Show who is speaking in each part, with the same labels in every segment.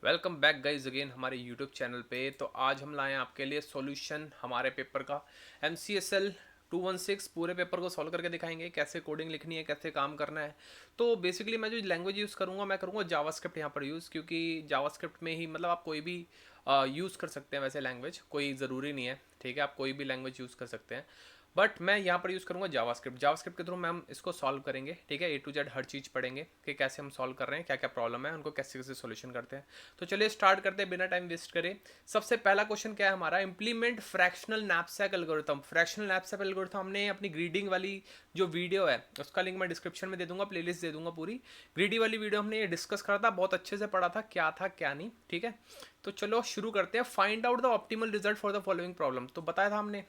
Speaker 1: Welcome back guys again हमारे YouTube channel पे। तो आज हम लाए हैं आपके लिए सॉल्यूशन हमारे पेपर का MCSL 216। पूरे पेपर को सॉल्व करके दिखाएंगे कैसे कोडिंग लिखनी है, कैसे काम करना है। तो बेसिकली मैं जो लैंग्वेज यूज़ करूँगा मैं करूँगा जावास्क्रिप्ट यहाँ पर यूज़, क्योंकि जावास्क्रिप्ट में ही मतलब आप कोई भी यूज़ कर सकते हैं। वैसे लैंग्वेज कोई ज़रूरी नहीं है, ठीक है, आप कोई भी लैंग्वेज यूज़ कर सकते हैं। बट मैं यहाँ पर यूज़ करूँगा जावास्क्रिप्ट। जावास्क्रिप्ट के थ्रू हम इसको सॉल्व करेंगे, ठीक है। A to Z हर चीज़ पढ़ेंगे कि कैसे हम सॉल्व कर रहे हैं, क्या क्या प्रॉब्लम है, उनको कैसे कैसे सोल्यूशन करते हैं। तो चलिए स्टार्ट करते हैं बिना टाइम वेस्ट करे। सबसे पहला क्वेश्चन क्या है हमारा, implement fractional knapsack algorithm. Fractional knapsack algorithm हमने अपनी ग्रीडिंग वाली जो वीडियो है उसका लिंक मैं डिस्क्रिप्शन में दे दूंगा, प्लेलिस्ट दे दूंगा पूरी। ग्रीडी वाली वीडियो हमने ये डिस्कस करा था, बहुत अच्छे से पढ़ा था क्या नहीं, ठीक है। तो चलो शुरू करते हैं। Find out the optimal result for the following problem. तो बताया था हमने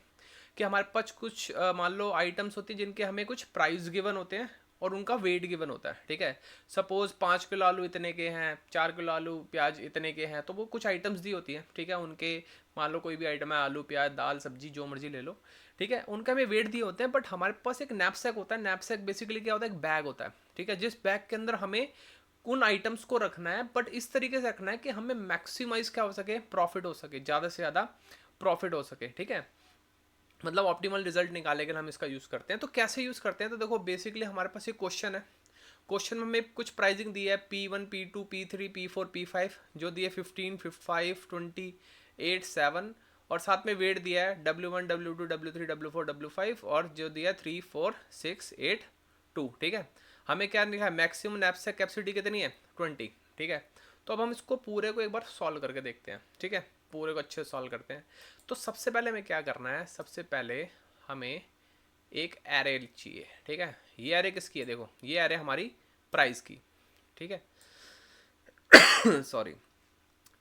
Speaker 1: कि हमारे पास कुछ मान लो आइटम्स होती है जिनके हमें कुछ प्राइस गिवन होते हैं और उनका वेट गिवन होता है, ठीक है। सपोज 5 किलो आलू इतने के हैं, 4 किलो आलू प्याज इतने के हैं, तो वो कुछ आइटम्स दी होती हैं, ठीक है। उनके मान लो कोई भी आइटम है, आलू प्याज दाल सब्जी जो मर्जी ले लो, ठीक है, उनका हमें वेट दिए होते हैं। बट हमारे पास एक नैपसैक होता है। नैपसैक बेसिकली क्या होता है, एक बैग होता है, ठीक है, जिस बैग के अंदर हमें उन आइटम्स को रखना है, बट इस तरीके से रखना है कि हमें मैक्सिमाइज क्या हो सके, प्रॉफिट हो सके, ज़्यादा से ज़्यादा प्रॉफिट हो सके, ठीक है। मतलब ऑप्टिमल रिजल्ट निकालने के लिए हम इसका यूज़ करते हैं। तो कैसे यूज़ करते हैं, तो देखो बेसिकली हमारे पास एक क्वेश्चन है। क्वेश्चन में हमें कुछ प्राइसिंग दी है P1 P2 P3 P4 P5, जो दिए 15 5 20 8 7, और साथ में वेट दिया है W1 W2 W3 W4 W5, और जो दिया है 3 4 6 8 2, ठीक है। हमें क्या लिखा है, मैक्सिमम नैपसैक कैपेसिटी कितनी है, 20, ठीक है। तो अब हम इसको पूरे को एक बार सॉल्व करके देखते हैं, ठीक है। पूरे को अच्छे से सॉल्व करते हैं। तो सबसे पहले हमें क्या करना है, सबसे पहले हमें एक एरे चाहिए, ठीक है। ये एरे किसकी है, देखो ये एरे हमारी प्राइस की, ठीक है। सॉरी।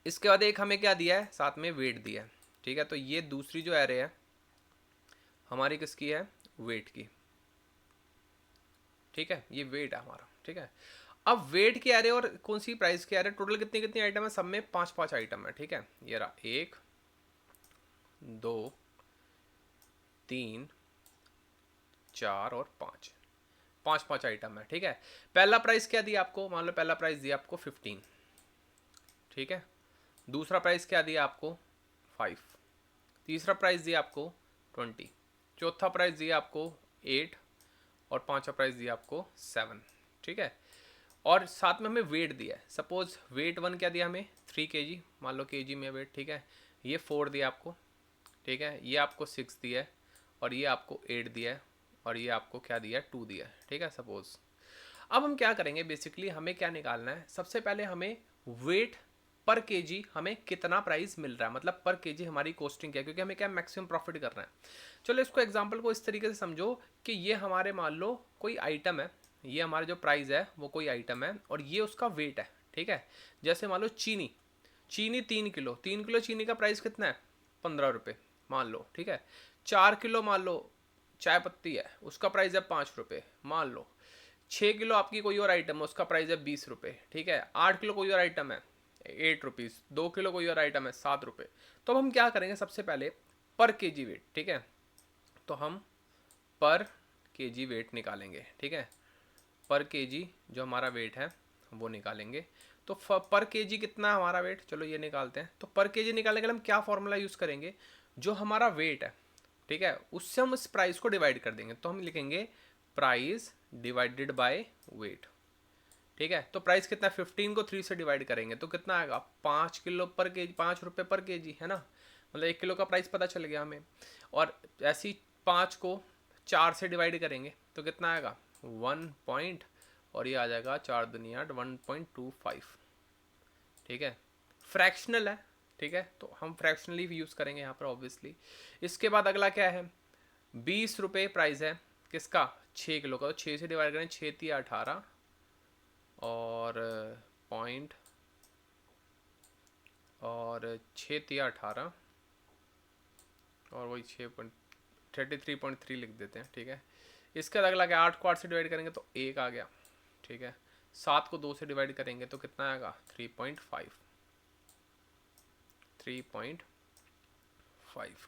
Speaker 1: इसके बाद एक हमें क्या दिया है, साथ में वेट दिया है, ठीक है। तो ये दूसरी जो एरे है हमारी किसकी है, वेट की, ठीक है। ये वेट है हमारा, ठीक है। अब वेट की एरे और कौन सी प्राइस की एरे, टोटल कितनी कितनी आइटम है, सब में 5 5 आइटम है, ठीक है। ये रहा 1 2 3 4 और 5, 5 5 आइटम है, ठीक है। पहला प्राइस क्या दिया आपको, मान लो पहला प्राइस दिया आपको 15, ठीक है। दूसरा प्राइस क्या दिया आपको 5, तीसरा प्राइस दिया आपको 20, चौथा प्राइस दिया आपको 8, और पांचवा प्राइस दिया आपको 7, ठीक है। और साथ में हमें वेट दिया है। सपोज वेट 1 क्या दिया हमें, 3 kg, मान लो kg में वेट, ठीक है। ये 4 दिया आपको, ठीक है। ये आपको 6 दिया है, और ये आपको 8 दिया है, और ये आपको क्या दिया है, 2 दिया है, ठीक है। सपोज अब हम क्या करेंगे, बेसिकली हमें क्या निकालना है, सबसे पहले हमें वेट पर केजी हमें कितना प्राइस मिल रहा है, मतलब पर केजी हमारी कॉस्टिंग क्या है, क्योंकि हमें क्या मैक्सिमम प्रॉफिट करना है। चलो इसको एग्जांपल को इस तरीके से समझो कि ये हमारे मान लो कोई आइटम है, ये हमारा जो प्राइस है वो कोई आइटम है, और ये उसका वेट है, ठीक है। जैसे मान लो चीनी, चीनी 3 किलो, 3 किलो चीनी का प्राइस कितना है, 15 रुपये मान लो, ठीक है। 4 किलो मान लो चाय पत्ती है, उसका प्राइस है 5 रुपये मान लो। 6 किलो आपकी कोई और आइटम है, उसका प्राइस है 20 रुपये, ठीक है। 8 किलो कोई और आइटम है 8 रुपीज़, 2 किलो कोई और आइटम है 7 रुपये। तो अब हम क्या करेंगे, सबसे पहले पर केजी वेट, ठीक है। तो हम पर केजी वेट निकालेंगे, ठीक है। पर केजी जो हमारा वेट है वो निकालेंगे। तो पर केजी कितना हमारा वेट, चलो ये निकालते हैं। तो पर केजी निकालने के लिए हम क्या फॉर्मूला यूज़ करेंगे, जो हमारा वेट है, ठीक है, उससे हम इस प्राइस को डिवाइड कर देंगे। तो हम लिखेंगे प्राइस डिवाइडेड बाय वेट, ठीक है। तो प्राइस कितना, 15 को 3 से डिवाइड करेंगे तो कितना आएगा, 5 किलो पर के जी, 5 रुपये पर के जी, है ना। मतलब 1 किलो का प्राइस पता चल गया हमें। और ऐसी 5 को 4 से डिवाइड करेंगे तो कितना आएगा 1 पॉइंट, और ये आ जाएगा 4 दुनिया 1.25, ठीक है। फ्रैक्शनल है, ठीक है, तो हम फ्रैक्शनली भी यूज़ करेंगे यहाँ पर ऑब्वियसली। इसके बाद अगला क्या है, 20 रुपये प्राइस है किसका, 6 किलो का। तो 6 से डिवाइड करें, 6 × 3 = 18, और पॉइंट, और 6 × 3 = 18, और वही 6.33.3 लिख देते हैं, ठीक है। इसके बाद अगला क्या, 8 को 8 से डिवाइड करेंगे तो 1 आ गया, ठीक है। 7 को 2 से डिवाइड करेंगे तो कितना आएगा 3.5, 3.5,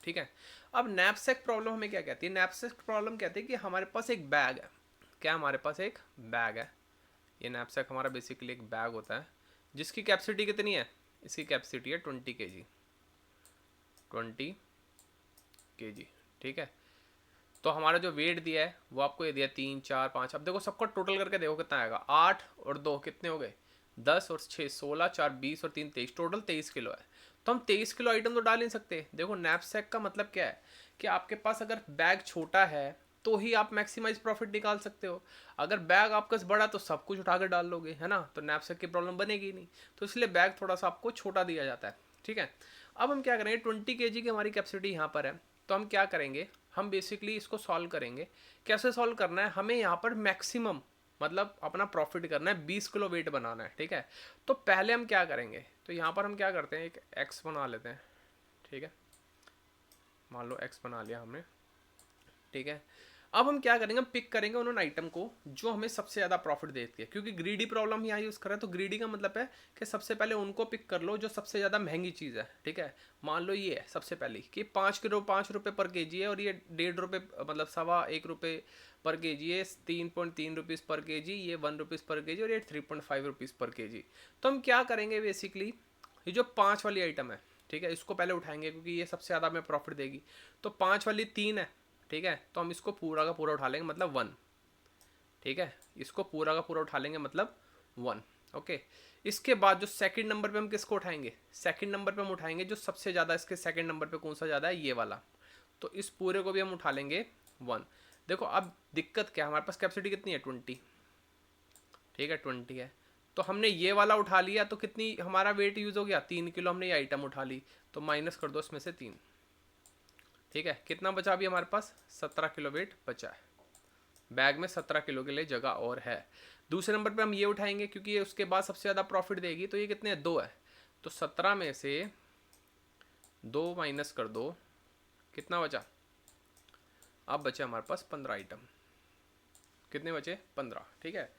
Speaker 1: ठीक है। अब नैपसैक प्रॉब्लम हमें क्या कहती है, नैपसैक प्रॉब्लम कहती है कि हमारे पास एक बैग है, क्या हमारे पास एक बैग है। ये नैपसैक हमारा बेसिकली एक बैग होता है जिसकी कैपेसिटी कितनी है इसकी कैपेसिटी है 20 kg, 20 kg। ठीक है, तो हमारा जो वेट दिया है वो आपको ये दिया 3 4 5। अब देखो सबको टोटल करके देखो कितना आएगा, 8 और 2 कितने हो गए 10 और 6 16, 4 20 और 3 23, टोटल 23 किलो है। तो हम 23 किलो आइटम तो डाल नहीं सकते। देखो नैपसैक का मतलब क्या है कि आपके पास अगर बैग छोटा है तो ही आप मैक्सिमाइज प्रॉफिट निकाल सकते हो। अगर बैग आपका बड़ा तो सब कुछ उठा कर डाल लोगे, है ना, तो नैपसैक की प्रॉब्लम बनेगी नहीं। तो इसलिए बैग थोड़ा सा आपको छोटा दिया जाता है। ठीक है, अब हम क्या करेंगे, 20 kg की हमारी कैपेसिटी यहाँ पर है, तो हम क्या करेंगे, हम बेसिकली इसको सॉल्व करेंगे। कैसे सॉल्व करना है, हमें यहाँ पर मैक्सिमम मतलब अपना प्रॉफिट करना है, 20 किलो वेट बनाना है। ठीक है, तो पहले हम क्या करेंगे, तो यहाँ पर हम क्या करते हैं, एक एक्स बना लेते हैं। ठीक है, मान लो एक्स बना लिया हमने। ठीक है, अब हम क्या करेंगे, हम पिक करेंगे उन आइटम को जो हमें सबसे ज़्यादा प्रॉफिट देती है, क्योंकि ग्रीडी प्रॉब्लम यहाँ यूज़ कर रहे हैं। तो ग्रीडी का मतलब है कि सबसे पहले उनको पिक कर लो जो सबसे ज़्यादा महंगी चीज़ है। ठीक है, मान लो ये है सबसे पहली कि 5 किलो 5 रुपये पर केजी है, और ये 1.5 रुपये मतलब 1.25 रुपये पर केजी है, 3.3 रुपीज़ पर केजी, ये 1 रुपीज़ पर केजी, और ये 3.5 रुपीज़ पर केजी। तो हम क्या करेंगे बेसिकली, ये जो 5 वाली आइटम है, ठीक है, इसको पहले उठाएंगे क्योंकि ये सबसे ज़्यादा हमें प्रॉफिट देगी। तो 5 वाली 3 है, ठीक है, तो हम इसको पूरा का पूरा उठा लेंगे, मतलब 1। ठीक है, इसको पूरा का पूरा उठा लेंगे, मतलब 1। ओके, इसके बाद जो सेकंड नंबर पे हम किसको उठाएंगे, सेकंड नंबर पे हम उठाएंगे जो सबसे ज़्यादा, इसके सेकंड नंबर पे कौन सा ज़्यादा है, ये वाला। तो इस पूरे को भी हम उठा लेंगे 1। देखो अब दिक्कत क्या है, हमारे पास कैपेसिटी कितनी है 20। ठीक है 20 है, तो हमने ये वाला उठा लिया, तो कितनी हमारा वेट यूज़ हो गया, 3 किलो हमने ये आइटम उठा ली, तो माइनस कर दो इसमें से 3। ठीक है, कितना बचा अभी हमारे पास, 17 किलो वेट बचा है बैग में, 17 किलो के लिए जगह और है। दूसरे नंबर पे हम ये उठाएंगे क्योंकि ये उसके बाद सबसे ज़्यादा प्रॉफिट देगी। तो ये कितने है, 2 है, तो 17 में से 2 माइनस कर दो, कितना बचा, अब बचे हमारे पास 15 आइटम। कितने बचे, 15। ठीक है,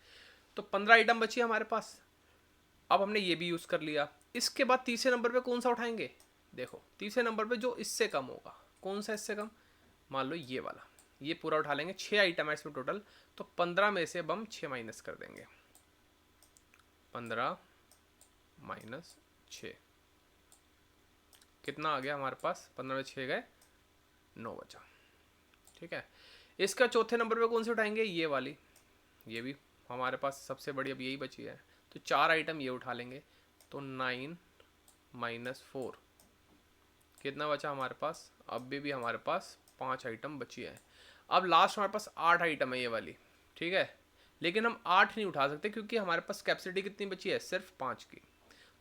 Speaker 1: तो 15 आइटम बची हमारे पास। अब हमने ये भी यूज़ कर लिया। इसके बाद तीसरे नंबर पे कौन सा उठाएंगे, देखो तीसरे नंबर पे जो इससे कम होगा, कौन सा इससे कम, मान लो ये वाला, ये पूरा उठा लेंगे। 6 आइटम है इसमें टोटल, तो 15 में से अब हम 6 माइनस कर देंगे, 15 माइनस 6, कितना आ गया हमारे पास, 15 में 6 गए, 9 बचा। ठीक है, इसका चौथे नंबर पे कौन सी उठाएंगे, ये वाली, ये भी हमारे पास सबसे बड़ी अब यही बची है, तो 4 आइटम ये उठा लेंगे, तो 9 माइनस 4, कितना बचा हमारे पास, अब भी हमारे पास 5 आइटम बची है। अब लास्ट हमारे पास 8 आइटम है ये वाली। ठीक है, लेकिन हम 8 नहीं उठा सकते क्योंकि हमारे पास कैपेसिटी कितनी बची है, सिर्फ 5 की।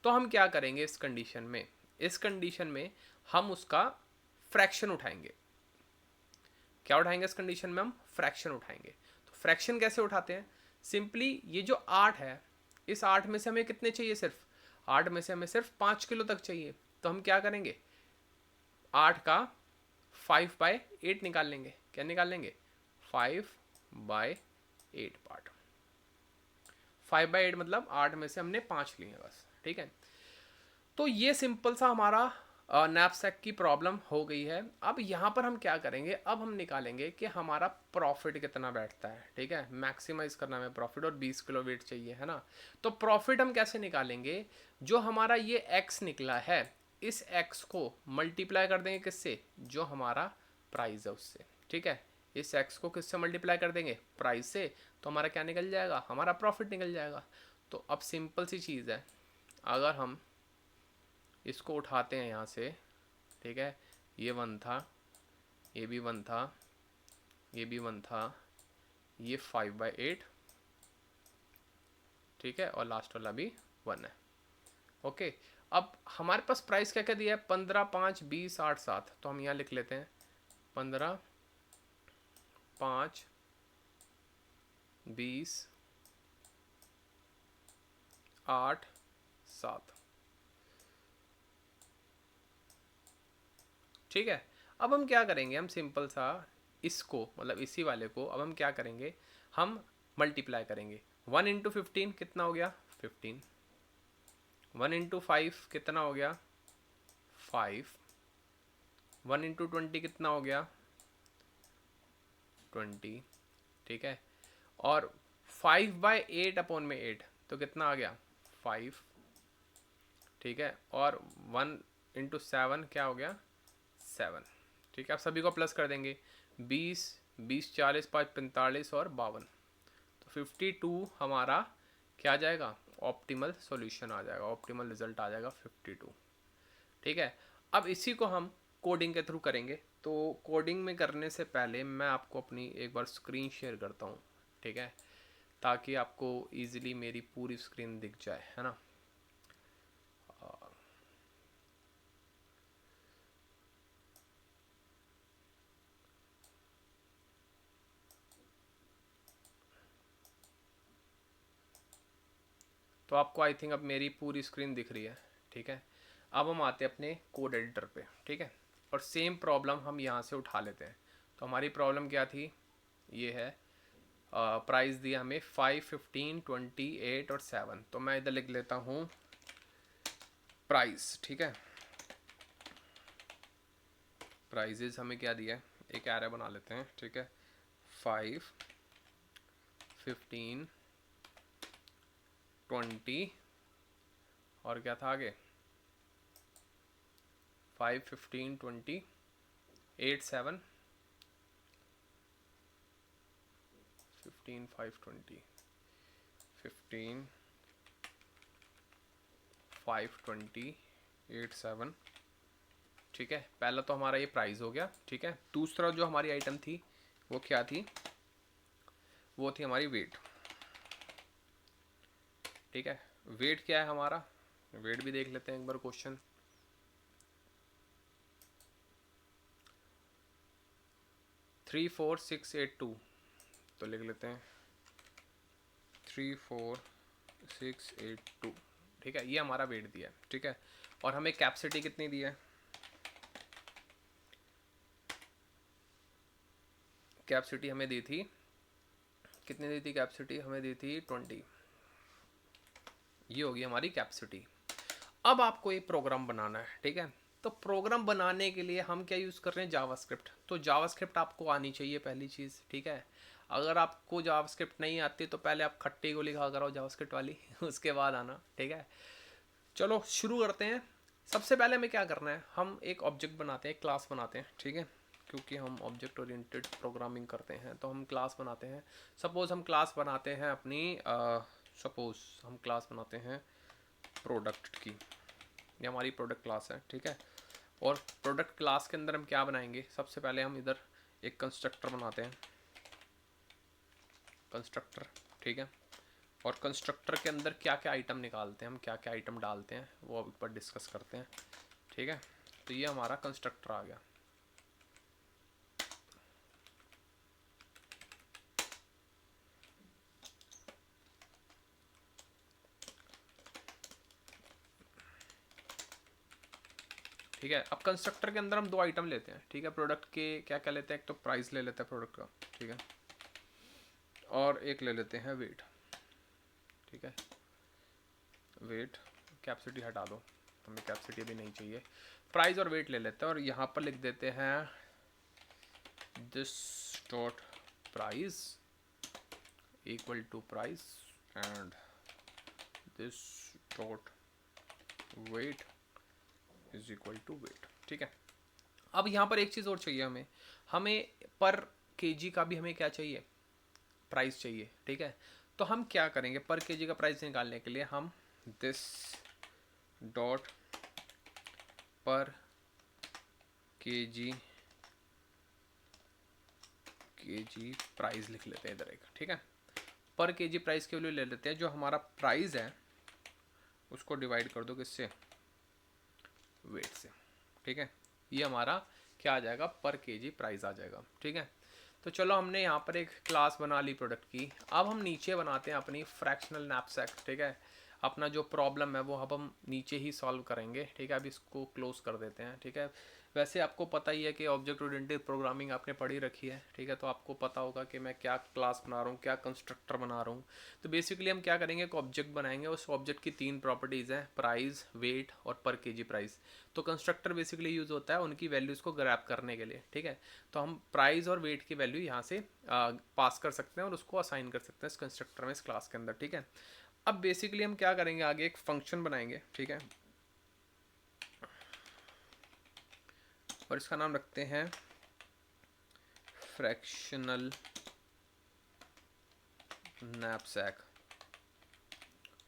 Speaker 1: तो हम क्या करेंगे इस कंडीशन में, इस कंडीशन में हम उसका फ्रैक्शन उठाएंगे। क्या उठाएंगे इस कंडीशन में, हम फ्रैक्शन उठाएंगे। तो फ्रैक्शन कैसे उठाते हैं, सिंपली ये जो 8 है, इस 8 में से हमें कितने चाहिए, सिर्फ 8 में से हमें सिर्फ 5 किलो तक चाहिए। तो हम क्या करेंगे, 8 का 5/8 निकाल लेंगे। क्या निकाल लेंगे, 5/8 पार्ट। 5/8 मतलब 8 में से हमने 5 लिए बस। ठीक है, तो ये सिंपल सा हमारा नैपसैक की प्रॉब्लम हो गई है। अब यहाँ पर हम क्या करेंगे, अब हम निकालेंगे कि हमारा प्रॉफिट कितना बैठता है। ठीक है, मैक्सिमाइज करना है प्रॉफिट, और 20 किलो वेट चाहिए, है ना। तो प्रॉफिट हम कैसे निकालेंगे, जो हमारा ये एक्स निकला है, इस एक्स को मल्टीप्लाई कर देंगे किससे, जो हमारा प्राइस है उससे। ठीक है, इस एक्स को किससे मल्टीप्लाई कर देंगे, प्राइस से, तो हमारा क्या निकल जाएगा, हमारा प्रॉफिट निकल जाएगा। तो अब सिंपल सी चीज़ है, अगर हम इसको उठाते हैं यहाँ से, ठीक है, ये 1 था, ये भी 1 था, ये भी 1 था, ये 5/8, ठीक है, और लास्ट वाला भी 1 है। ओके, अब हमारे पास प्राइस क्या क्या दिया है, 15 5 20 8 7, तो हम यहाँ लिख लेते हैं 15 5 20 8 7। ठीक है, अब हम क्या करेंगे, हम सिंपल सा इसको मतलब इसी वाले को अब हम क्या करेंगे, हम मल्टीप्लाई करेंगे। 1 इंटू 15 कितना हो गया, 15। 1 इंटू 5 कितना हो गया, 5। 1 इंटू 20 कितना हो गया, 20। ठीक है, और 5/8 अपॉन में 8, तो कितना आ गया, 5। ठीक है, और 1 × 7 क्या हो गया 7, ठीक है। आप सभी को प्लस कर देंगे, 20, 20, 40, 5, 45 और 52, तो 52 हमारा क्या आ जाएगा, ऑप्टिमल सॉल्यूशन आ जाएगा, ऑप्टिमल रिजल्ट आ जाएगा 52, ठीक है। अब इसी को हम कोडिंग के थ्रू करेंगे। तो कोडिंग में करने से पहले मैं आपको अपनी एक बार स्क्रीन शेयर करता हूँ, ठीक है, ताकि आपको इजीली मेरी पूरी स्क्रीन दिख जाए, है ना। तो आपको आई थिंक अब मेरी पूरी स्क्रीन दिख रही है, ठीक है। अब हम आते हैं अपने कोड एडिटर पे, ठीक है, और सेम प्रॉब्लम हम यहाँ से उठा लेते हैं। तो हमारी प्रॉब्लम क्या थी, ये है, प्राइस दिया हमें 5, 15, 28 और 7। तो मैं इधर लिख लेता हूँ प्राइस, ठीक है। प्राइजेज हमें क्या दिया है, एक एरे बना लेते हैं, ठीक है, 5, 15, 20 और क्या था आगे, 5, 15, 20, 8, 7, 15, 5, 20, 15, 5, 20, 8, 7, ठीक है। पहला तो हमारा ये प्राइस हो गया, ठीक है। दूसरा जो हमारी आइटम थी वो क्या थी, वो थी हमारी वेट, ठीक है। वेट क्या है हमारा, वेट भी देख लेते हैं एक बार क्वेश्चन। 34682, तो लिख लेते हैं 34682, ठीक है। ये हमारा वेट दिया है, ठीक है, और हमें कैपेसिटी कितनी दी है, कैपेसिटी हमें दी थी, कितनी दी थी कैपेसिटी, हमें दी थी 20, ये होगी हमारी कैपेसिटी। अब आपको एक प्रोग्राम बनाना है, ठीक है। तो प्रोग्राम बनाने के लिए हम क्या यूज़ कर रहे हैं, जावास्क्रिप्ट। तो जावास्क्रिप्ट आपको आनी चाहिए पहली चीज़, ठीक है। अगर आपको जावास्क्रिप्ट नहीं आती तो पहले आप खट्टी को लिखा करो जावास्क्रिप्ट वाली उसके बाद आना, ठीक है। चलो शुरू करते हैं। सबसे पहले हमें क्या करना है, हम एक ऑब्जेक्ट बनाते हैं, एक क्लास बनाते हैं, ठीक है, क्योंकि हम ऑब्जेक्ट ओरिएंटेड प्रोग्रामिंग करते हैं तो हम क्लास बनाते हैं। सपोज़ हम क्लास बनाते हैं अपनी, सपोज़ हम क्लास बनाते हैं प्रोडक्ट की, ये हमारी प्रोडक्ट क्लास है, ठीक है। और प्रोडक्ट क्लास के अंदर हम क्या बनाएंगे, सबसे पहले हम इधर एक कंस्ट्रक्टर बनाते हैं, कंस्ट्रक्टर, ठीक है। और कंस्ट्रक्टर के अंदर क्या क्या आइटम निकालते हैं हम, क्या क्या आइटम डालते हैं वो अब ऊपर डिस्कस करते हैं, ठीक है। तो ये हमारा कंस्ट्रक्टर आ गया, ठीक है। अब कंस्ट्रक्टर के अंदर हम दो आइटम लेते हैं, ठीक है, प्रोडक्ट के क्या क्या लेते हैं, एक तो प्राइस ले लेते हैं प्रोडक्ट का, ठीक है, और एक ले लेते हैं वेट, ठीक है। वेट, कैपेसिटी हटा दो, हमें कैपेसिटी भी नहीं चाहिए, प्राइस और वेट ले लेते हैं, और यहाँ पर लिख देते हैं this dot price equal to price and this dot weight is equal to weight, ठीक है। अब यहाँ पर एक चीज़ और चाहिए हमें, हमें पर केजी का भी हमें क्या चाहिए, प्राइस चाहिए, ठीक है। तो हम क्या करेंगे, पर केजी का प्राइस निकालने के लिए हम दिस डॉट पर केजी प्राइस लिख लेते हैं इधर एक, ठीक है। पर केजी प्राइस की वैल्यू ले लेते हैं, जो हमारा प्राइस है उसको डिवाइड कर दो किससे, वेट से, ठीक है। ये हमारा क्या आ जाएगा, पर केजी प्राइस आ जाएगा, ठीक है। तो चलो हमने यहाँ पर एक क्लास बना ली प्रोडक्ट की। अब हम नीचे बनाते हैं अपनी फ्रैक्शनल नैपसैक, ठीक है। अपना जो प्रॉब्लम है वो अब हम नीचे ही सॉल्व करेंगे, ठीक है। अब इसको क्लोज कर देते हैं, ठीक है। वैसे आपको पता ही है कि ऑब्जेक्ट ओरिएंटेड प्रोग्रामिंग आपने पढ़ी रखी है, ठीक है, तो आपको पता होगा कि मैं क्या क्लास बना रहा हूँ, क्या कंस्ट्रक्टर बना रहा हूँ। तो बेसिकली हम क्या करेंगे, एक ऑब्जेक्ट बनाएंगे, उस ऑब्जेक्ट की 3 प्रॉपर्टीज़ हैं, प्राइस, वेट और पर केजी प्राइस। तो कंस्ट्रक्टर बेसिकली यूज़ होता है उनकी वैल्यूज़ को ग्रैब करने के लिए, ठीक है। तो हम प्राइस और वेट की वैल्यू यहाँ से पास कर सकते हैं और उसको असाइन कर सकते हैं इस कंस्ट्रक्टर में, इस क्लास के अंदर, ठीक है। अब बेसिकली हम क्या करेंगे, आगे एक फंक्शन बनाएंगे, ठीक है। और इसका नाम रखते हैं फ्रैक्शनल नैपसैक।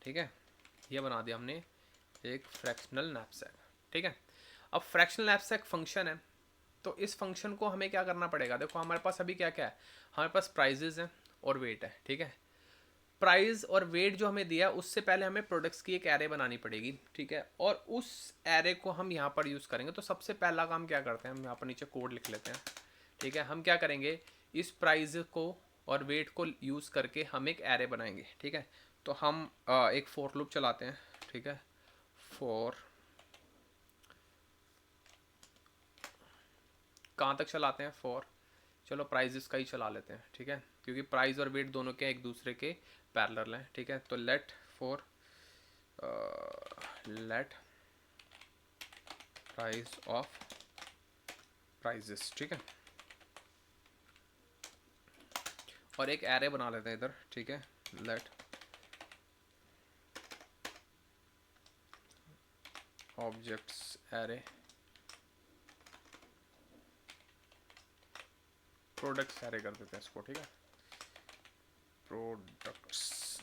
Speaker 1: ठीक है, ये बना दिया हमने एक फ्रैक्शनल नैपसैक। ठीक है, अब फ्रैक्शनल नैपसैक फंक्शन है, तो इस फंक्शन को हमें क्या करना पड़ेगा। देखो हमारे पास अभी क्या क्या है, हमारे पास प्राइजेज हैं और वेट है। ठीक है, प्राइस और वेट जो हमें दिया उससे पहले हमें प्रोडक्ट्स की एक एरे बनानी पड़ेगी। ठीक है, और उस एरे को हम यहाँ पर यूज़ करेंगे। तो सबसे पहला काम क्या करते हैं, हम यहाँ पर नीचे कोड लिख लेते हैं। ठीक है, हम क्या करेंगे, इस प्राइस को और वेट को यूज़ करके हम एक एरे बनाएंगे। ठीक है, तो हम एक फॉर लूप चलाते हैं। ठीक है, फॉर कहाँ तक चलाते हैं, फॉर चलो प्राइजेस का ही चला लेते हैं। ठीक है, क्योंकि प्राइस और वेट दोनों के एक दूसरे के पैरेलल हैं। ठीक है, तो let for let price of prices. ठीक है, और एक एरे बना लेते हैं इधर। ठीक है, let objects array products array कर देते हैं इसको। ठीक है, प्रोडक्ट्स।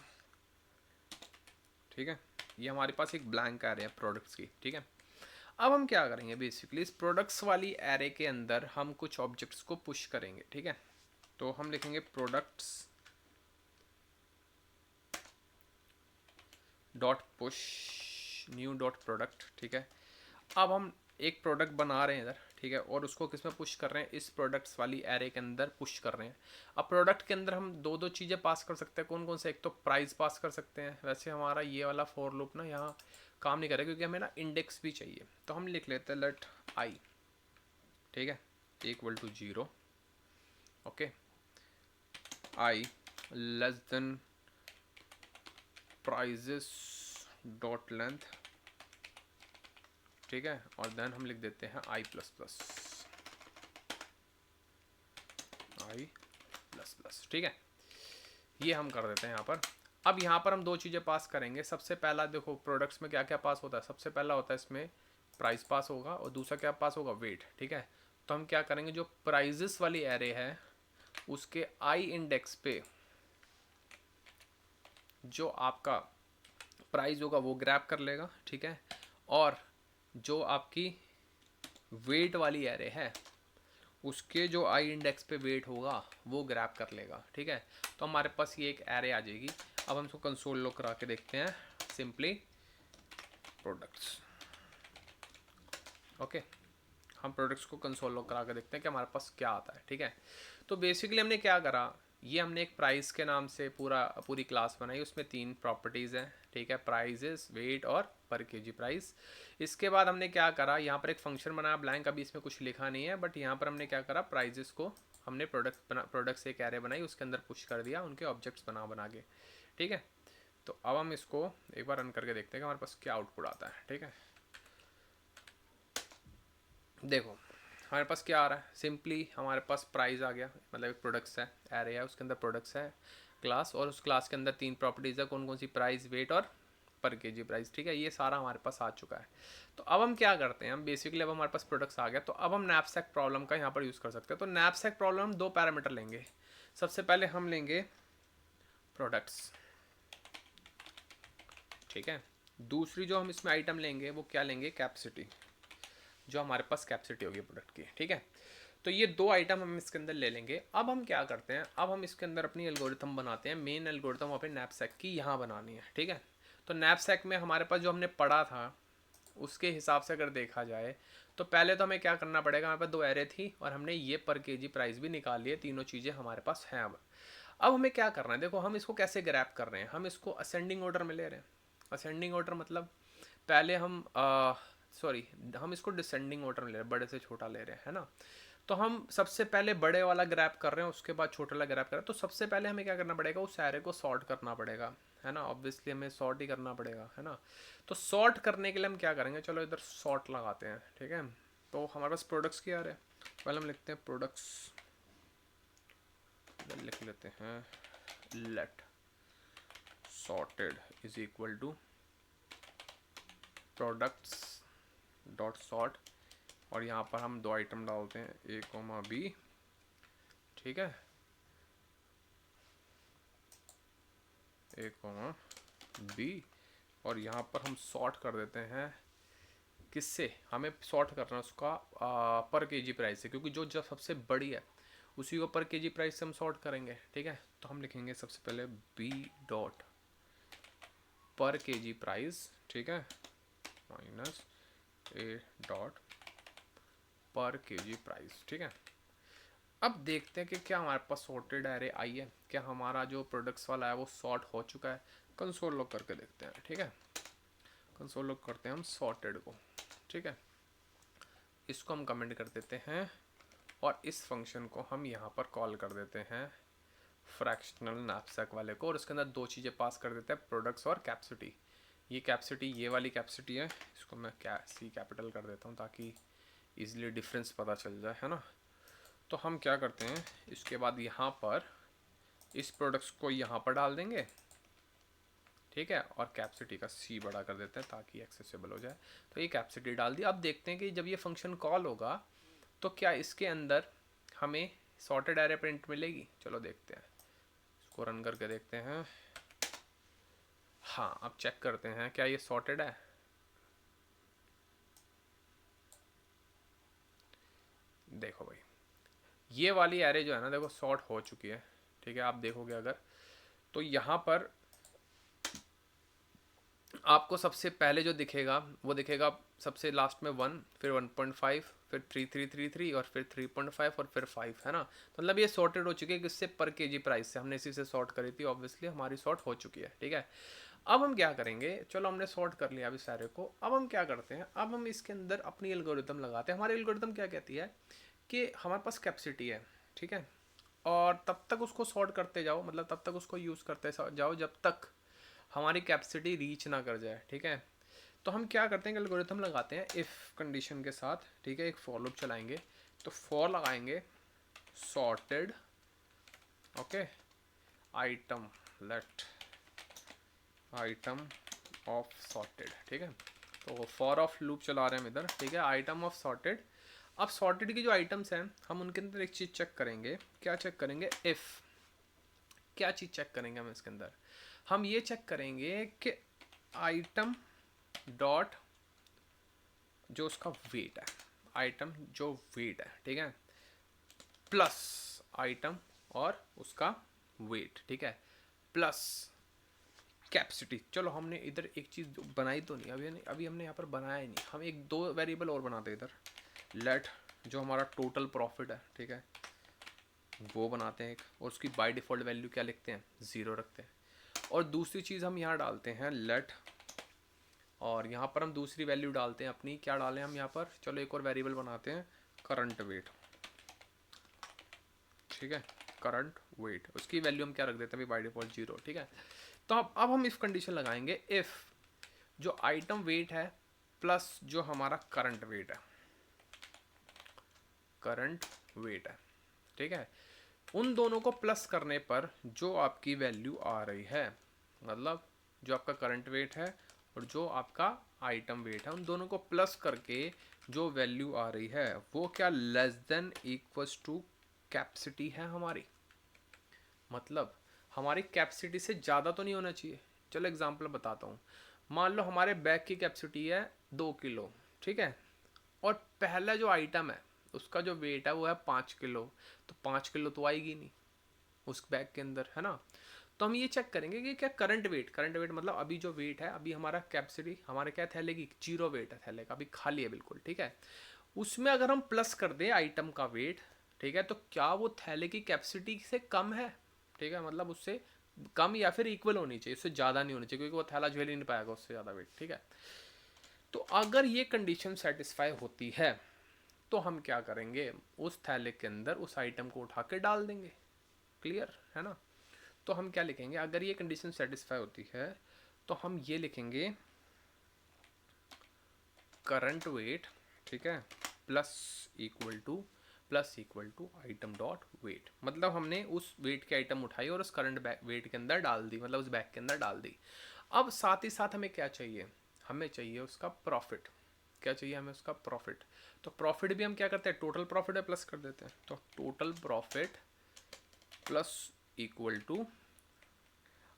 Speaker 1: ठीक है, ये हमारे पास एक ब्लैंक एरे है प्रोडक्ट्स की। ठीक है, अब हम क्या करेंगे, बेसिकली इस प्रोडक्ट्स वाली एरे के अंदर हम कुछ ऑब्जेक्ट्स को पुश करेंगे। ठीक है, तो हम लिखेंगे products dot push new dot product. ठीक है, अब हम एक प्रोडक्ट बना रहे हैं इधर। ठीक है, और उसको किस में पुश कर रहे हैं, इस प्रोडक्ट्स वाली एरे के अंदर पुश कर रहे हैं। अब प्रोडक्ट के अंदर हम दो दो चीज़ें पास कर सकते हैं। कौन कौन से, एक तो प्राइस पास कर सकते हैं। वैसे हमारा ये वाला फॉर लूप ना यहाँ काम नहीं करेगा, क्योंकि हमें ना इंडेक्स भी चाहिए। तो हम लिख लेते हैं लेट आई, ठीक है, equal to 0। Okay, i less than prices dot length. ठीक है, और देन हम लिख देते हैं i plus plus, i plus plus. ठीक है, ये हम कर देते हैं यहाँ पर। अब यहाँ पर हम दो चीज़ें पास करेंगे। सबसे पहला देखो प्रोडक्ट्स में क्या क्या पास होता है, सबसे पहला होता है इसमें प्राइस पास होगा, और दूसरा क्या पास होगा, वेट। ठीक है, तो हम क्या करेंगे, जो प्राइजेस वाली एरे है उसके आई इंडेक्स पे जो आपका प्राइस होगा वो ग्रैब कर लेगा। ठीक है, और जो आपकी वेट वाली एरे है उसके जो आई इंडेक्स पे वेट होगा वो ग्रैब कर लेगा। ठीक है, तो हमारे पास ये एक एरे आ जाएगी। अब हम इसको कंसोल लॉग करा के देखते हैं, सिंपली प्रोडक्ट्स। ओके, हम प्रोडक्ट्स को कंसोल लॉग करा के देखते हैं कि हमारे पास क्या आता है। ठीक है, तो बेसिकली हमने क्या करा, ये हमने एक प्राइस के नाम से पूरी क्लास बनाई। उसमें 3 प्रॉपर्टीज़ हैं। ठीक है, प्राइजेस, वेट और पर केजी प्राइस। इसके बाद हमने क्या करा, यहाँ पर एक फंक्शन बनाया ब्लैंक, अभी इसमें कुछ लिखा नहीं है, बट यहाँ पर हमने क्या करा, प्राइजेस को हमने प्रोडक्ट से एक एरे बनाई, उसके अंदर पुश कर दिया उनके ऑब्जेक्ट्स बना के। ठीक है, तो अब हम इसको एक बार रन करके देखते हैं कि हमारे पास क्या आउटपुट आता है। ठीक है, देखो हमारे पास क्या आ रहा है, सिंपली हमारे पास प्राइस आ गया, मतलब एक प्रोडक्ट्स है, एरे है, उसके अंदर प्रोडक्ट्स है क्लास, और उस क्लास के अंदर 3 प्रॉपर्टीज़ है। कौन कौन सी, प्राइस, वेट और पर केजी प्राइस। ठीक है, ये सारा हमारे पास आ चुका है। तो अब हम क्या करते हैं, हम बेसिकली अब हमारे पास प्रोडक्ट्स आ गया, तो अब हम नैपसैक प्रॉब्लम का यहाँ पर यूज़ कर सकते हैं। तो नैपसैक प्रॉब्लम हम 2 पैरामीटर लेंगे। सबसे पहले हम लेंगे प्रोडक्ट्स। ठीक है, दूसरी जो हम इसमें आइटम लेंगे वो क्या लेंगे, कैपेसिटी, जो हमारे पास कैपेसिटी होगी प्रोडक्ट की। ठीक है, तो ये 2 आइटम हम इसके अंदर ले लेंगे। अब हम क्या करते हैं, अब हम इसके अंदर अपनी एल्गोरिथम बनाते हैं। मेन एल्गोरिथम अपने नैपसैक की यहाँ बनानी है। ठीक है, तो नैपसैक में हमारे पास जो हमने पढ़ा था उसके हिसाब से अगर देखा जाए तो पहले तो हमें क्या करना पड़ेगा, हमारे पास 2 एरे थी और हमने ये पर केजी प्राइस भी निकाल लिए, तीनों चीज़ें हमारे पास हैं। अब हमें क्या करना है, देखो हम इसको कैसे ग्रैप कर रहे हैं, हम इसको असेंडिंग ऑर्डर में ले रहे हैं। असेंडिंग ऑर्डर मतलब पहले हम हम इसको डिसेंडिंग ऑर्डर में ले रहे हैं, बड़े से छोटा ले रहे हैं, है ना। तो हम सबसे पहले बड़े वाला ग्रैप कर रहे हैं, उसके बाद छोटा वाला ग्रैप कर रहे हैं। तो सबसे पहले हमें क्या करना पड़ेगा, उस एरे को सॉर्ट करना पड़ेगा, है ना। ऑब्वियसली हमें सॉर्ट ही करना पड़ेगा, है ना। तो सॉर्ट करने के लिए हम क्या करेंगे, चलो इधर सॉर्ट लगाते हैं। ठीक है, तो हमारे पास प्रोडक्ट्स क्या आ रहे हैं, पहले हम लिखते हैं प्रोडक्ट्स, लिख लेते हैं let sorted is equal to products dot sort और यहाँ पर हम 2 आइटम डालते हैं, A, B, ठीक है, A, B, और यहाँ पर हम सॉर्ट कर देते हैं, किससे हमें सॉर्ट करना है उसका पर केजी प्राइस से, क्योंकि जो जब सबसे बड़ी है उसी को पर केजी प्राइस से हम सॉर्ट करेंगे, ठीक है। तो हम लिखेंगे सबसे पहले B डॉट पर केजी प्राइस, ठीक है, माइनस A डॉट पर केजी प्राइस, ठीक है। अब देखते हैं कि क्या हमारे पास सॉर्टेड एरे आई है, क्या हमारा जो प्रोडक्ट्स वाला है वो सॉर्ट हो चुका है। कंसोल लॉग करके देखते हैं, ठीक है, कंसोल लॉग करते हैं हम सॉर्टेड को, ठीक है। इसको हम कमेंट कर देते हैं और इस फंक्शन को हम यहाँ पर कॉल कर देते हैं फ्रैक्शनल नैपसैक वाले को, और उसके अंदर 2 चीज़ें पास कर देते हैं, प्रोडक्ट्स और कैपेसिटी। ये कैपेसिटी, ये वाली कैपेसिटी है, इसको मैं सी कैपिटल कर देता हूँ ताकि ईजिली डिफरेंस पता चल जाए, है ना। तो हम क्या करते हैं, इसके बाद यहाँ पर इस प्रोडक्ट्स को यहाँ पर डाल देंगे, ठीक है, और कैपेसिटी का सी बड़ा कर देते हैं ताकि एक्सेसिबल हो जाए। तो ये कैपेसिटी डाल दी। अब देखते हैं कि जब ये फंक्शन कॉल होगा तो क्या इसके अंदर हमें सॉर्टेड एरे प्रिंट मिलेगी। चलो देखते हैं, इसको रन करके देखते हैं। हाँ, अब चेक करते हैं क्या ये सॉर्टेड है। देखो भाई, ये वाली एरे जो है ना, देखो सॉर्ट हो चुकी है, ठीक है। आप देखोगे अगर तो यहाँ पर आपको सबसे पहले जो दिखेगा वो दिखेगा सबसे लास्ट में 1, फिर 1.5, फिर 3.333 और फिर 3.5 और फिर 5, है ना। मतलब ये सॉर्टेड हो चुकी है किससे, पर केजी प्राइस से। हमने इसी से सॉर्ट करी थी, ऑब्वियसली हमारी सॉर्ट हो चुकी है, ठीक है। अब हम क्या करेंगे, चलो हमने सॉर्ट कर लिया अभी सारे को। अब हम क्या करते हैं, अब हम इसके अंदर अपनी एल्गोरिथम लगाते हैं। हमारी एल्गोरिथम क्या कहती है कि हमारे पास कैपेसिटी है, ठीक है, और तब तक उसको सॉर्ट करते जाओ, मतलब तब तक उसको यूज़ करते जाओ जब तक हमारी कैपेसिटी रीच ना कर जाए, ठीक है। तो हम क्या करते हैं, एल्गोरिथम लगाते हैं इफ़ कंडीशन के साथ, ठीक है। एक फॉर लूप चलाएंगे, तो फॉर लगाएंगे sorted, okay, item, let item of sorted, ठीक है। तो फॉर ऑफ लूप चला रहे हैं हम इधर, ठीक है, आइटम ऑफ सॉर्टेड। अब सॉर्टेड की जो आइटम्स हैं हम उनके अंदर एक चीज़ चेक करेंगे। क्या चेक करेंगे, इफ़, क्या चीज़ चेक करेंगे हम इसके अंदर, हम ये चेक करेंगे कि आइटम डॉट जो उसका वेट है, आइटम जो वेट है, ठीक है, प्लस आइटम और उसका वेट, ठीक है, प्लस कैपेसिटी। चलो हमने इधर एक चीज़ बनाई तो नहीं अभी हमने यहाँ पर बनाया ही नहीं। हम एक 2 वेरिएबल और बनाते हैं इधर, लेट जो हमारा टोटल प्रॉफिट है, ठीक है, वो बनाते हैं एक, और उसकी बाय डिफ़ॉल्ट वैल्यू क्या लिखते हैं, 0 रखते हैं। और दूसरी चीज़ हम यहाँ डालते हैं लेट, और यहाँ पर हम दूसरी वैल्यू डालते हैं अपनी, क्या डालें हम यहाँ पर, चलो एक और वेरिएबल बनाते हैं करंट वेट, ठीक है, करंट वेट, उसकी वैल्यू हम क्या रख देते हैं बाय डिफ़ॉल्ट 0, ठीक है। तो अब हम इफ कंडीशन लगाएंगे, इफ़ जो आइटम वेट है प्लस जो हमारा करंट वेट है, करंट वेट है, ठीक है, उन दोनों को प्लस करने पर जो आपकी वैल्यू आ रही है, मतलब जो आपका करंट वेट है और जो आपका आइटम वेट है, उन दोनों को प्लस करके जो वैल्यू आ रही है वो क्या less than equals to capacity है हमारी। मतलब हमारी कैपेसिटी से ज़्यादा तो नहीं होना चाहिए। चलो एग्जांपल बताता हूँ। मान लो हमारे बैग की कैपेसिटी है 2 किलो, ठीक है, और पहला जो आइटम है उसका जो वेट है वो है 5 किलो, तो 5 किलो तो आएगी नहीं उस बैग के अंदर, है ना। तो हम ये चेक करेंगे कि क्या करंट वेट मतलब अभी जो वेट है, अभी हमारा कैपेसिटी हमारे क्या थैले की 0 वेट है, थैले का अभी खाली है बिल्कुल, ठीक है, उसमें अगर हम प्लस कर दें आइटम का वेट, ठीक है, तो क्या वो थैले की कैपेसिटी से कम है, ठीक है, मतलब उससे कम या फिर इक्वल होनी चाहिए, उससे ज़्यादा नहीं होनी चाहिए, क्योंकि वो थैला झेल ही नहीं पाएगा उससे ज़्यादा वेट, ठीक है। तो अगर ये कंडीशन सेटिस्फाई होती है तो हम क्या करेंगे, उस थैले के अंदर उस आइटम को उठा के डाल देंगे। क्लियर है ना। तो हम क्या लिखेंगे, अगर ये कंडीशन सेटिस्फाई होती है तो हम ये लिखेंगे करंट वेट, ठीक है, plus equal to item dot weight. मतलब हमने उस वेट के आइटम उठाई और उस करंट वेट के अंदर डाल दी, मतलब उस बैग के अंदर डाल दी। अब साथ ही साथ हमें क्या चाहिए, हमें चाहिए उसका प्रॉफिट, क्या चाहिए हमें, उसका प्रॉफिट। तो प्रॉफिट भी हम क्या करते हैं, टोटल प्रॉफिट में प्लस कर देते हैं। तो total profit plus equal to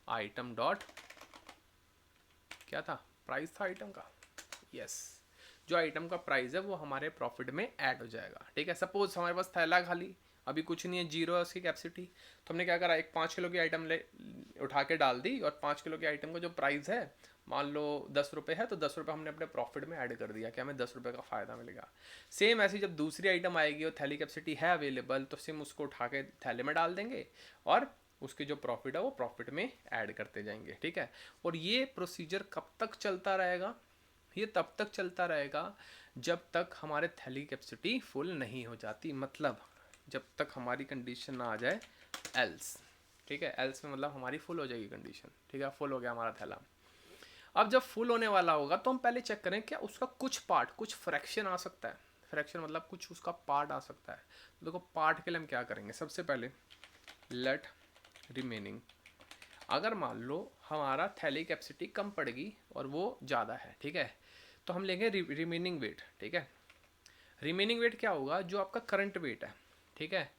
Speaker 1: item dot, क्या था, प्राइस था आइटम का, यस, जो आइटम का प्राइस है वो हमारे प्रॉफिट में ऐड हो जाएगा। ठीक है, सपोज हमारे पास थैला खाली अभी कुछ नहीं है, जीरो है उसकी कैपेसिटी, तो हमने क्या करा, एक 5 किलो की आइटम ले उठा के डाल दी, और 5 किलो की आइटम का जो प्राइस है मान लो 10 रुपये है, तो 10 रुपये हमने अपने प्रॉफिट में ऐड कर दिया कि हमें 10 रुपये का फ़ायदा मिलेगा। सेम ऐसी जब दूसरी आइटम आएगी और थैली कैपेसिटी है अवेलेबल, तो सेम उसको उठा के थैले में डाल देंगे और उसकी जो प्रॉफिट है वो प्रॉफिट में ऐड करते जाएंगे। ठीक है, और ये प्रोसीजर कब तक चलता रहेगा, ये तब तक चलता रहेगा जब तक हमारे थैली कैपेसिटी फुल नहीं हो जाती, मतलब जब तक हमारी कंडीशन ना आ जाए एल्स। ठीक है, एल्स में मतलब हमारी फुल हो जाएगी कंडीशन। ठीक है, फुल हो गया हमारा थैला। अब जब फुल होने वाला होगा तो हम पहले चेक करें क्या उसका कुछ पार्ट, कुछ फ्रैक्शन आ सकता है। फ्रैक्शन मतलब कुछ उसका पार्ट आ सकता है। तो देखो पार्ट के लिए हम क्या करेंगे, सबसे पहले लेट रिमेनिंग, अगर मान लो हमारा थैली कैपेसिटी कम पड़ेगी और वो ज़्यादा है, ठीक है, तो हम लेंगे रिमेनिंग वेट। ठीक है, रिमेनिंग वेट क्या होगा, जो आपका करंट वेट है, ठीक है,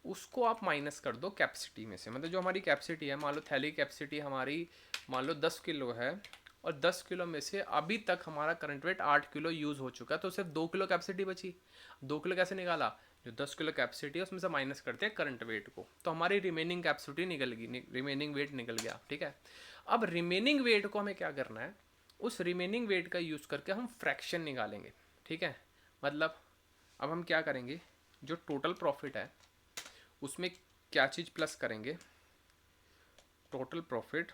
Speaker 1: उसको आप माइनस कर दो कैपेसिटी में से। मतलब जो हमारी कैपेसिटी है, मान लो थैली कैपेसिटी हमारी मान लो 10 किलो है, और 10 किलो में से अभी तक हमारा करंट वेट 8 किलो यूज़ हो चुका है, तो सिर्फ 2 किलो कैपेसिटी बची। 2 किलो कैसे निकाला, जो 10 किलो कैपेसिटी है उसमें से माइनस करते हैं करंट वेट को, तो हमारी रिमेनिंग कैपेसिटी निकल गई, रिमेनिंग वेट निकल गया। ठीक है, अब रिमेनिंग वेट को हमें क्या करना है, उस रिमेनिंग वेट का यूज़ करके हम फ्रैक्शन निकालेंगे। ठीक है, मतलब अब हम क्या करेंगे, जो टोटल प्रॉफिट है उसमें क्या चीज़ प्लस करेंगे, total profit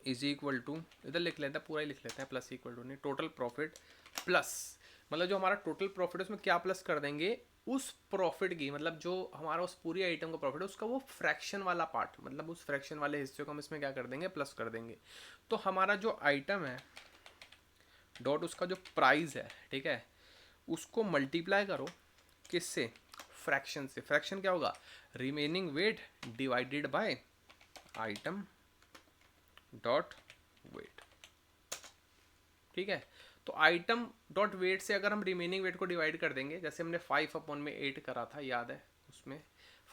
Speaker 1: is equal to, इधर लिख लेते हैं, पूरा ही लिख लेते हैं, प्लस इक्वल टू नहीं, टोटल प्रॉफिट प्लस, मतलब जो हमारा टोटल प्रॉफिट है उसमें क्या प्लस कर देंगे, उस प्रॉफिट की, मतलब जो हमारा उस पूरी आइटम का प्रॉफिट है उसका वो फ्रैक्शन वाला पार्ट, मतलब उस फ्रैक्शन वाले हिस्से को हम इसमें क्या कर देंगे, प्लस कर देंगे। तो हमारा जो आइटम है डॉट उसका जो प्राइस है, ठीक है, उसको मल्टीप्लाई करो किससे, फ्रैक्शन से। फ्रैक्शन क्या होगा, remaining weight divided by item dot weight. ठीक है, तो आइटम डॉट वेट से अगर हम रिमेनिंग वेट को डिवाइड कर देंगे, जैसे हमने 5/8 करा था, याद है, उसमें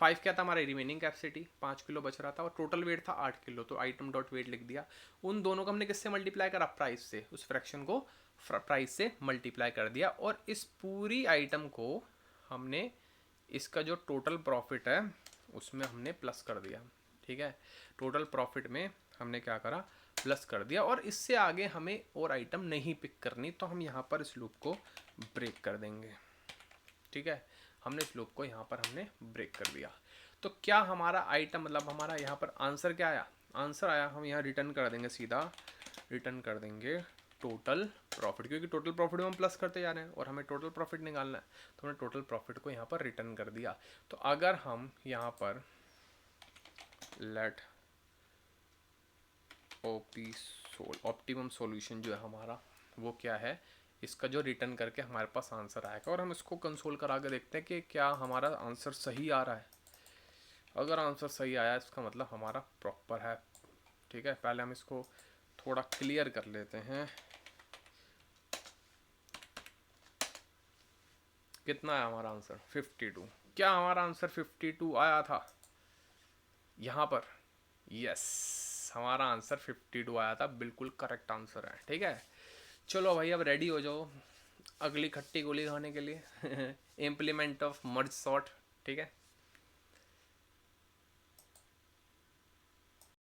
Speaker 1: 5 क्या था हमारी रिमेनिंग कैपेसिटी, 5 किलो बच रहा था, और टोटल वेट था 8 किलो, तो आइटम डॉट वेट लिख दिया। उन दोनों को हमने किससे मल्टीप्लाई करा, प्राइस से, उस फ्रैक्शन को प्राइस से मल्टीप्लाई कर दिया, और इस पूरी आइटम को हमने इसका जो टोटल प्रॉफिट है उसमें हमने प्लस कर दिया। ठीक है, टोटल प्रॉफिट में हमने क्या करा, प्लस कर दिया, और इससे आगे हमें और आइटम नहीं पिक करनी, तो हम यहाँ पर इस लूप को ब्रेक कर देंगे। ठीक है, हमने इस लूप को यहाँ पर हमने ब्रेक कर दिया। तो क्या हमारा आइटम, मतलब हमारा यहाँ पर आंसर क्या आया, आंसर आया, हम यहाँ रिटर्न कर देंगे, सीधा रिटर्न कर देंगे टोटल प्रॉफिट, क्योंकि टोटल प्रॉफिट में हम प्लस करते जा रहे हैं और हमें टोटल प्रॉफिट निकालना है, तो हमने टोटल प्रॉफिट को यहाँ पर रिटर्न कर दिया। तो अगर हम यहाँ पर लेट ऑप्टिमम सॉल्यूशन जो है हमारा वो क्या है, इसका जो रिटर्न करके हमारे पास आंसर आएगा, और हम इसको कंसोल करा के देखते हैं कि क्या हमारा आंसर सही आ रहा है। अगर आंसर सही आया इसका मतलब हमारा प्रॉपर है। ठीक है, पहले हम इसको थोड़ा क्लियर कर लेते हैं। कितना है हमारा आंसर, 52। क्या हमारा आंसर 52 आया था यहाँ पर, यस, हमारा आंसर 52 आया था, बिल्कुल करेक्ट आंसर है। ठीक है, चलो भाई अब रेडी हो जाओ अगली खट्टी गोली खाने के लिए इम्प्लीमेंट ऑफ मर्ज सॉर्ट। ठीक है।